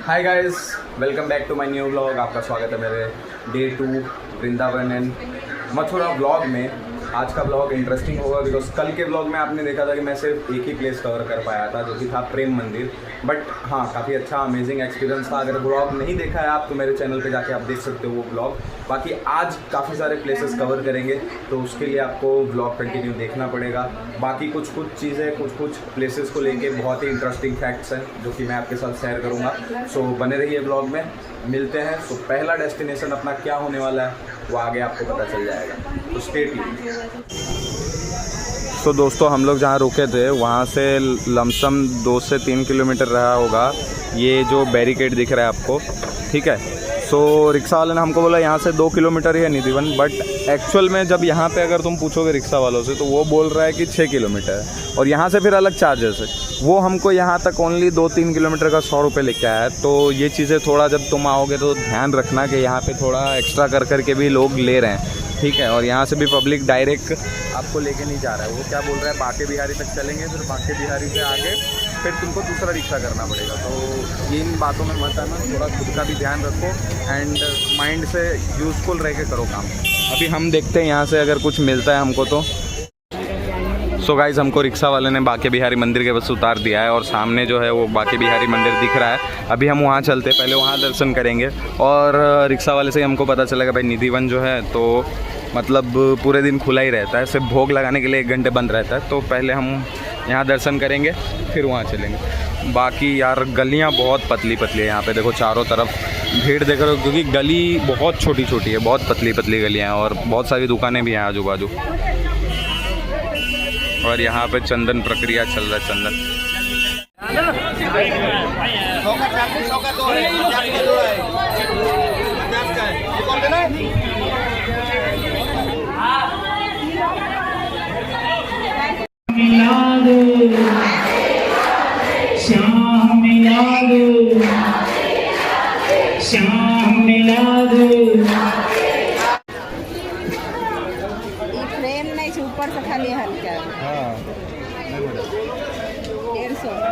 Hi guys, welcome back to my new vlog. आपका स्वागत है मेरे day 2 Vrindavan and Mathura vlog में। आज का व्लॉग इंटरेस्टिंग होगा बिकॉज कल के व्लॉग में आपने देखा था कि मैं सिर्फ एक ही प्लेस कवर कर पाया था जो कि था प्रेम मंदिर। बट हाँ, काफ़ी अच्छा अमेजिंग एक्सपीरियंस था। अगर व्लॉग नहीं देखा है आप तो मेरे चैनल पे जाके आप देख सकते हो वो व्लॉग। बाकी आज काफ़ी सारे प्लेसेस कवर करेंगे तो उसके लिए आपको व्लॉग कंटिन्यू देखना पड़ेगा। बाकी कुछ चीज़ें कुछ प्लेसेस को लेके बहुत ही इंटरेस्टिंग फैक्ट्स हैं जो कि मैं आपके साथ शेयर करूँगा। सो बने रहिए व्लॉग में, मिलते हैं। सो पहला डेस्टिनेशन अपना क्या होने वाला है वो आगे आपको पता चल जाएगा, तो स्टे ट्यून्ड। तो दोस्तों, हम लोग जहाँ रुके थे वहाँ से लमसम 2 से 3 किलोमीटर रहा होगा ये जो बैरिकेड दिख रहा है आपको, ठीक है। सो रिक्शा वाले ने हमको बोला यहाँ से 2 किलोमीटर ही है निधिवन, बट एक्चुअल में जब यहाँ पे अगर तुम पूछोगे रिक्शा वालों से तो वो बोल रहा है कि 6 किलोमीटर है और यहाँ से फिर अलग चार्जेस है। वो हमको यहाँ तक ओनली 2-3 किलोमीटर का 100 रुपये लेके आया है। तो ये चीज़ें थोड़ा जब तुम आओगे तो ध्यान रखना कि यहाँ पे थोड़ा एक्स्ट्रा कर के भी लोग ले रहे हैं, ठीक है। और यहाँ से भी पब्लिक डायरेक्ट आपको लेके नहीं जा रहा है। वो क्या बोल रहा है, बांके बिहारी तक चलेंगे, फिर बांके बिहारी से आगे फिर तुमको दूसरा रिक्शा करना पड़ेगा। तो इन बातों में मत आना, थोड़ा खुद का भी ध्यान रखो एंड माइंड से यूज़फुल रह के करो काम। अभी हम देखते हैं यहाँ से अगर कुछ मिलता है हमको तो। सो गाइज़, हमको रिक्शा वाले ने बांके बिहारी मंदिर के बस उतार दिया है और सामने जो है वो बांके बिहारी मंदिर दिख रहा है। अभी हम वहाँ चलते, पहले वहाँ दर्शन करेंगे। और रिक्शा वाले से हमको पता चलेगा भाई निधिवन जो है तो मतलब पूरे दिन खुला ही रहता है, सिर्फ भोग लगाने के लिए 1 घंटे बंद रहता है। तो पहले हम यहाँ दर्शन करेंगे फिर वहाँ चलेंगे। बाकी यार गलियाँ बहुत पतली है यहाँ पे, देखो चारों तरफ भीड़ देख रहे हो क्योंकि गली बहुत छोटी है, बहुत पतली गलियाँ हैं और बहुत सारी दुकानें भी हैं आजू बाजू। और यहाँ पे चंदन प्रक्रिया चल रहा है, चंदन। श्याम मिला दो, श्याम मिला दो। फ्रेम नहीं, ऊपर से खाली हल्का। हाँ, 150।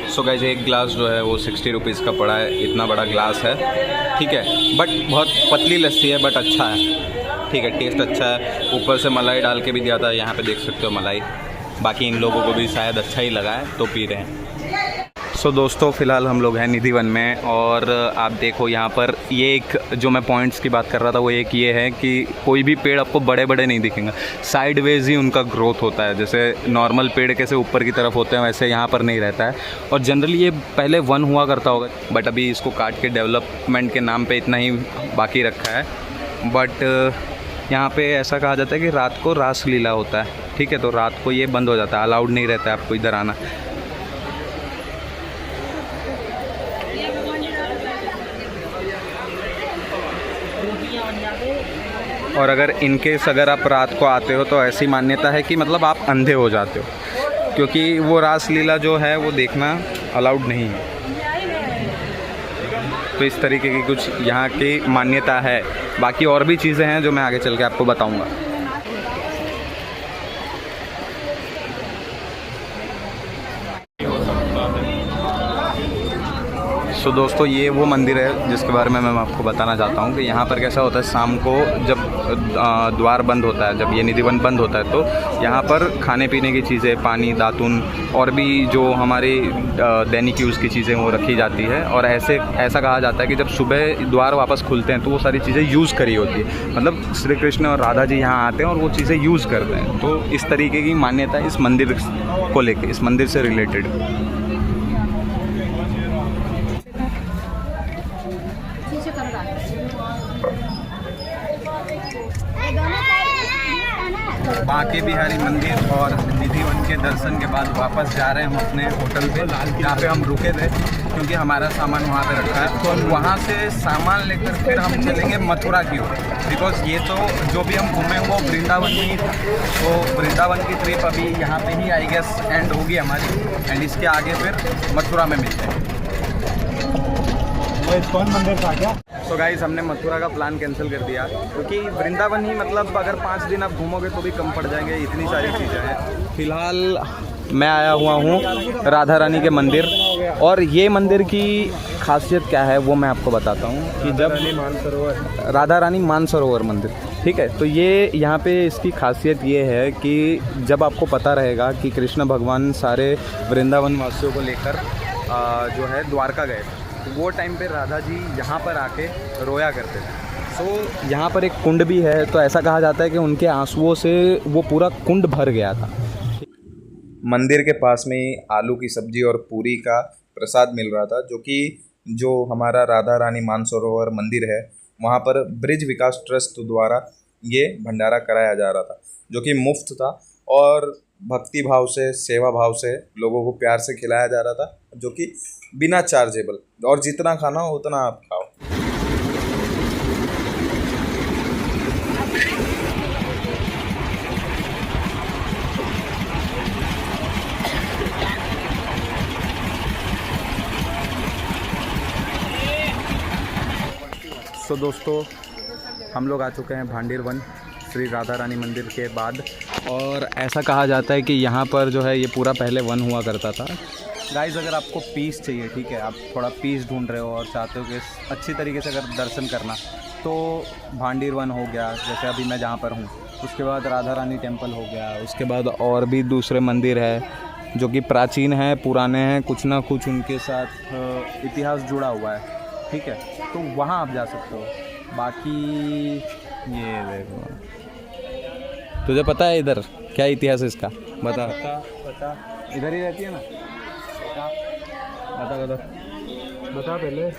सो गाइस, एक गिलास जो है वो 60 रुपीज़ का पड़ा है। इतना बड़ा गिलास है, ठीक है। बट बहुत पतली लस्सी है, बट अच्छा है, ठीक है, टेस्ट अच्छा है। ऊपर से मलाई डाल के भी दिया था, यहाँ पे देख सकते हो मलाई। बाकी इन लोगों को भी शायद अच्छा ही लगा है तो पी रहे हैं। सो दोस्तों, फ़िलहाल हम लोग हैं निधिवन में और आप देखो यहाँ पर ये एक जो मैं पॉइंट्स की बात कर रहा था वो एक ये है कि कोई भी पेड़ आपको बड़े नहीं दिखेंगे, साइडवेज ही उनका ग्रोथ होता है। जैसे नॉर्मल पेड़ कैसे ऊपर की तरफ होते हैं वैसे यहाँ पर नहीं रहता है। और जनरली ये पहले वन हुआ करता होगा, बट अभी इसको काट के डेवलपमेंट के नाम पर इतना ही बाकी रखा है। बट यहाँ पे ऐसा कहा जाता है कि रात को रासलीला होता है, ठीक है। तो रात को ये बंद हो जाता है, अलाउड नहीं रहता है आपको इधर आना। और अगर इनकेस अगर आप रात को आते हो तो ऐसी मान्यता है कि मतलब आप अंधे हो जाते हो, क्योंकि वो रासलीला जो है वो देखना अलाउड नहीं है। तो इस तरीके की कुछ यहाँ की मान्यता है। बाकी और भी चीज़ें हैं जो मैं आगे चल के आपको बताऊँगा। तो दोस्तों, ये वो मंदिर है जिसके बारे में मैं आपको बताना चाहता हूँ कि यहाँ पर कैसा होता है, शाम को जब द्वार बंद होता है, जब ये निधिवन बंद होता है तो यहाँ पर खाने पीने की चीज़ें, पानी, दातुन और भी जो हमारी दैनिक यूज़ की चीज़ें वो रखी जाती है। और ऐसा कहा जाता है कि जब सुबह द्वार वापस खुलते हैं तो वो सारी चीज़ें यूज़ करी होती है, मतलब श्री कृष्ण और राधा जी यहाँ आते हैं और वो चीज़ें यूज़ करते हैं। तो इस तरीके की मान्यता है इस मंदिर को लेकर, इस मंदिर से रिलेटेड। बांके बिहारी मंदिर और निधिवन के दर्शन के बाद वापस जा रहे हैं हम अपने होटल पे जहाँ पे हम रुके थे, क्योंकि हमारा सामान वहाँ पे रखा है। तो हम वहाँ से सामान लेकर फिर हम चलेंगे मथुरा की ओर, बिकॉज ये तो जो भी हम घूमे वो वृंदावन में ही था। तो वृंदावन की ट्रिप अभी यहाँ पे ही आई गेस एंड होगी हमारी, एंड इसके आगे फिर मथुरा में मिलते हैं। इस्कॉन मंदिर था क्या? तो गाइस हमने मथुरा का प्लान कैंसिल कर दिया क्योंकि वृंदावन ही मतलब अगर 5 दिन आप घूमोगे तो भी कम पड़ जाएंगे, इतनी सारी चीज़ें हैं। फिलहाल मैं आया हुआ हूँ राधा रानी के मंदिर, और ये मंदिर की खासियत क्या है वो मैं आपको बताता हूँ कि जब राधा रानी मानसरोवर मंदिर, ठीक है, तो ये यहाँ पे इसकी खासियत ये है कि जब आपको पता रहेगा कि कृष्ण भगवान सारे वृंदावन वासियों को लेकर जो है द्वारका गए, तो वो टाइम पे राधा जी यहाँ पर आके रोया करते थे। सो यहाँ पर एक कुंड भी है, तो ऐसा कहा जाता है कि उनके आंसुओं से वो पूरा कुंड भर गया था। मंदिर के पास में ही आलू की सब्जी और पूरी का प्रसाद मिल रहा था, जो हमारा राधा रानी मानसरोवर मंदिर है वहाँ पर ब्रिज विकास ट्रस्ट द्वारा ये भंडारा कराया जा रहा था, जो कि मुफ्त था और भक्ति भाव से, सेवा भाव से लोगों को प्यार से खिलाया जा रहा था, जो कि बिना चार्जेबल, और जितना खाना हो उतना आप खाओ। तो दोस्तों हम लोग आ चुके हैं भांडीर वन श्री राधा रानी मंदिर के बाद, और ऐसा कहा जाता है कि यहाँ पर जो है ये पूरा पहले वन हुआ करता था। गाइस अगर आपको पीस चाहिए, ठीक है, आप थोड़ा पीस ढूंढ रहे हो और चाहते हो कि अच्छी तरीके से अगर दर्शन करना, तो भांडीर वन हो गया, जैसे अभी मैं जहाँ पर हूँ, उसके बाद राधा रानी टेम्पल हो गया, उसके बाद और भी दूसरे मंदिर है जो कि प्राचीन है, पुराने हैं, कुछ ना कुछ उनके साथ इतिहास जुड़ा हुआ है, ठीक है, तो वहाँ आप जा सकते हो। बाकी ये देखो, तुझे पता है इधर क्या इतिहास है इसका? बता। इधर ही रहती है ना? बता पहले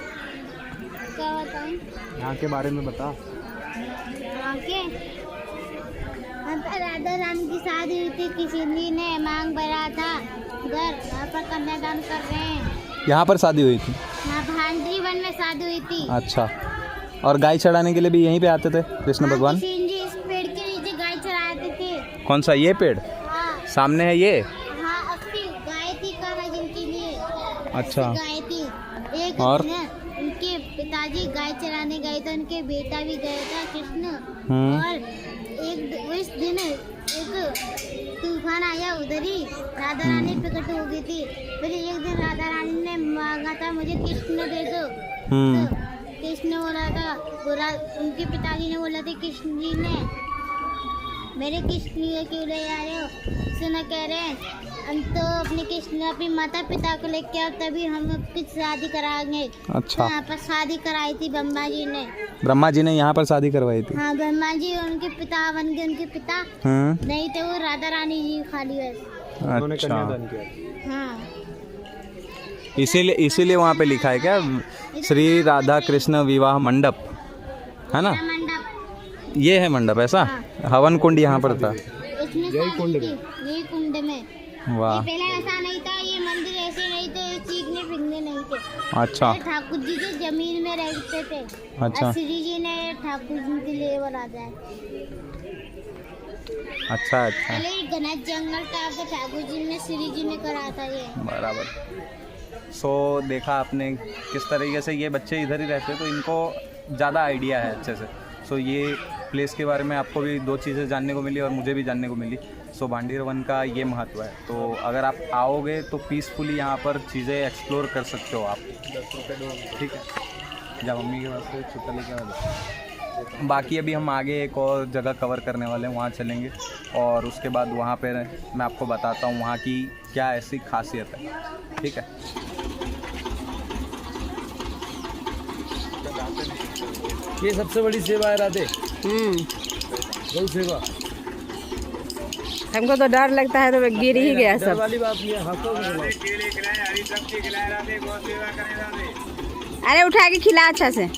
क्या बताऊं? यहाँ के बारे में बता। आके राधा रानी की शादी हुई थी, किसी ने मांग भरा था घर, वहाँ पर कन्यादान कर रहे हैं। यहाँ पर शादी हुई थी? यहाँ भांडरी वन में शादी हुई थी। अच्छा, और गाय चढ़ाने के लिए भी यहीं पे आते थे कृष्ण भगवान? जी इस पेड़ के नीचे गाय चराते थे। कौन सा, ये पेड़ हाँ, सामने है ये? हाँ, असली गाय थी कहा जिनके लिए। अच्छा, गाय थी एक और उनके पिताजी गाय चराने गए थे, उनके बेटा भी गया था कृष्ण, और इस दिन एक तूफान आया, उधर ही राधा रानी प्रकट हो गई थी। फिर एक दिन राधा रानी ने मांगा था मुझे कृष्ण दे दो, तो कृष्ण बोला था, उनके पिताजी ने बोला था कृष्ण जी ने, मेरे कृष्ण जी क्यों ले आ रहे हो? सुना कह रहे हैं हम तो अपने कृष्ण अपने माता पिता को लेके आओ तभी हम आपकी शादी कराएंगे। अच्छा, यहाँ पर शादी कराई थी ब्रह्मा जी ने। ब्रह्मा जी ने यहाँ पर शादी करवाई थी? हाँ, ब्रह्मा जी उनके पिता बन गए, उनके पिता नहीं थे, वो राधा रानी जी खाली है। अच्छा, हाँ, इसीलिए वहाँ पे लिखा है क्या, श्री राधा कृष्ण विवाह मंडप, है ना? मंडप, ये है मंडप ऐसा? हवन कुंड यहाँ पर था? इसमें यही कुंड में। वाह, पहले ऐसा नहीं था, ये मंदिर ऐसे नहीं थे, चीखने फिरने नहीं थे। अच्छा, ठाकुर जी जो जमीन में रहते थे, अच्छा, श्री जी ने ठाकुर जी के लिए बनाया है। अच्छा, पहले घना जंगल था, तो ठाकुर जी ने श्री जी ने करा था ये। बराबर। सो देखा आपने किस तरीके से ये बच्चे इधर ही रहते हैं, तो इनको ज़्यादा आइडिया है अच्छे से। सो ये प्लेस के बारे में आपको भी 2 चीज़ें जानने को मिली और मुझे भी जानने को मिली। सो भांडीर वन का ये महत्व है, तो अगर आप आओगे तो पीसफुली यहाँ पर चीज़ें एक्सप्लोर कर सकते हो आप। 10 रुपये दो, ठीक है, जब मम्मी के पास से छुट्टा लेके आ। बाकी अभी हम आगे एक और जगह कवर करने वाले हैं, वहाँ चलेंगे और उसके बाद वहाँ पे मैं आपको बताता हूँ वहाँ की क्या ऐसी खासियत है, ठीक है। ये सबसे बड़ी सेवा है राधे, गौ सेवा। हमको तो डर लगता है, तो गिर ही गया सब। वाली बात नहीं है, अरे उठा के खिला अच्छा से।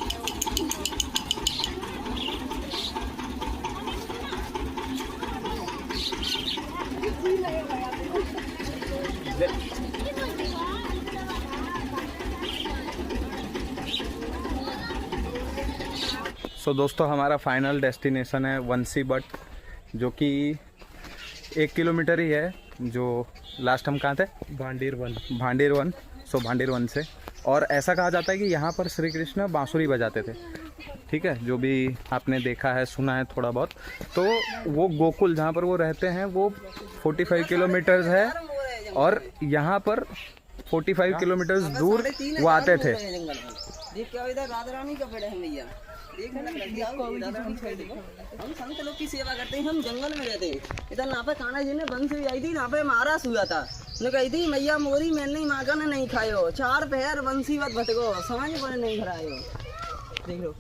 सो दोस्तों हमारा फाइनल डेस्टिनेशन है वंसी बट, जो कि 1 किलोमीटर ही है। जो लास्ट हम कहाँ थे? भांडीर वन। सो भांडीर वन से, और ऐसा कहा जाता है कि यहाँ पर श्री कृष्ण बांसुरी बजाते थे, ठीक है, जो भी आपने देखा है सुना है थोड़ा बहुत। तो वो गोकुल जहाँ पर वो रहते हैं वो 45 किलोमीटर्स है, और यहाँ पर 45 किलोमीटर दूर वो आते थे। देख क्या इधर राधा रानी का पेड़ है भैया, देख ना हम संत लोग की सेवा करते हैं, हम जंगल में रहते हैं। इधर यहाँ पे कान्हा जी ने बंस भी आई थी, यहाँ पे महाराज हुआ था, ने कही थी मैया मोरी मैंने मागा ने नहीं खायो, 4 पैर बंसी मत भटको, समझ पर नहीं भरायो। देख लो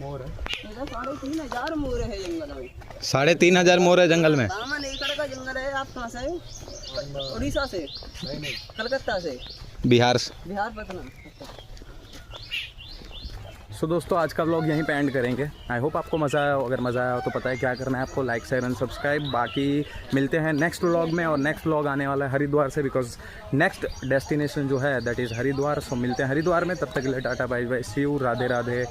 मोर है, इधर 3,500 मोर है जंगल में, 3,500 मोर है जंगल में। 1 एकड़ का जंगल है। आप कहाँ से? उड़ीसा से? नहीं, कलकत्ता से, बिहार से, बिहार पटना। सो दोस्तों आज का व्लॉग यहीं पे एंड करेंगे। आई होप आपको मज़ा आया हो। अगर मज़ा आया हो तो पता है क्या करना है आपको, लाइक शेयर एंड सब्सक्राइब। बाकी मिलते हैं नेक्स्ट व्लॉग में, और नेक्स्ट व्लॉग आने वाला है हरिद्वार से, बिकॉज नेक्स्ट डेस्टिनेशन जो है दैट इज़ हरिद्वार। सो मिलते हैं हरिद्वार में, तब तक के लिए tata bye bye, see you, Radhe Radhe.